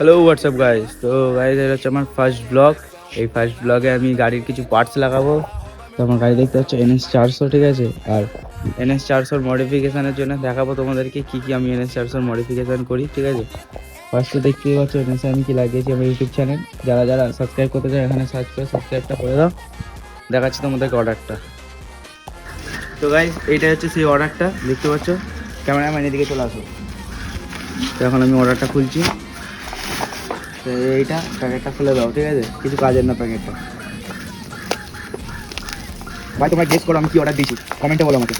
Hello WhatsApp guys. তো guys এটা হচ্ছে আমার ফার্স্ট ব্লগ। এই ফার্স্ট ব্লগে আমি গাড়ির কিছু পার্টস লাগাবো। তো আমার গাড়ি দেখতে হচ্ছে NS 400, ঠিক আছে। আর NS 400 মডিফিকেশানের জন্য দেখাবো তোমাদেরকে কী কী আমি NS 400 মডিফিকেশান করি, ঠিক আছে। ফার্স্টে দেখতেই পাচ্ছ NS আমি কি লাগিয়েছি আমার ইউটিউব চ্যানেল। যারা যারা সাবস্ক্রাইব করতে চায় এখানে সার্চ করে সাবস্ক্রাইবটা করে দাও। দেখাচ্ছি তোমাদেরকে অর্ডারটা। তো গাইস এইটা হচ্ছে সেই অর্ডারটা, দেখতে পাচ্ছ। ক্যামেরাম্যান এদিকে চলে আসো। তো এখন আমি অর্ডারটা খুলছি। তো এইটা প্যাকেটটা খুলে দাও, ঠিক আছে। কিছু কাজের না প্যাকেটটা। ভাই তোমরা গেস করো আমি কি অর্ডার দিয়েছি, কমেন্টে বলো আমাকে।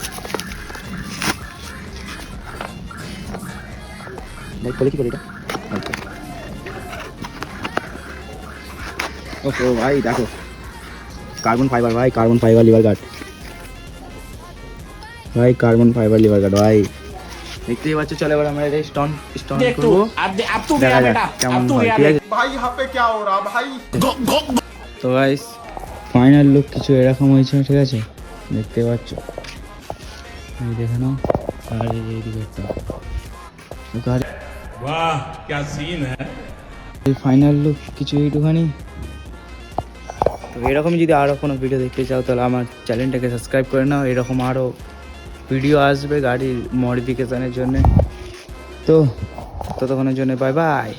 ভাই খুলে কি করে এটা? ওকে ভাই দেখো, কার্বন ফাইবার ভাই, কার্বন ফাইবার লিভার গার্ড ভাই, কার্বন ফাইবার লিভার গার্ড ভাই, দেখতেই পাচ্ছ। চলো এবার আমরা এটা স্টোন করবো, দেখা যাক কেমন হয়, ঠিক আছে। भाई यहाँ पे क्या हो रहा भाई। তো গাইস ফাইনাল লুক কিছু এরকম হয়েছে, ঠিক আছে। দেখতে পাচ্ছ, এই দেখে নাও। আর এইদিকে একটা গাড়ি, वाह क्या सीन है। এই ফাইনাল লুক কিছু এইটুখানি। তো এরকম যদি আরও কোনো ভিডিও দেখতে চাও তাহলে আমার চ্যানেলটাকে সাবস্ক্রাইব করে নাও। এরকম আরও ভিডিও আসবে গাড়ির মডিফিকেশানের জন্য। তো ততক্ষণের জন্য বাই বাই।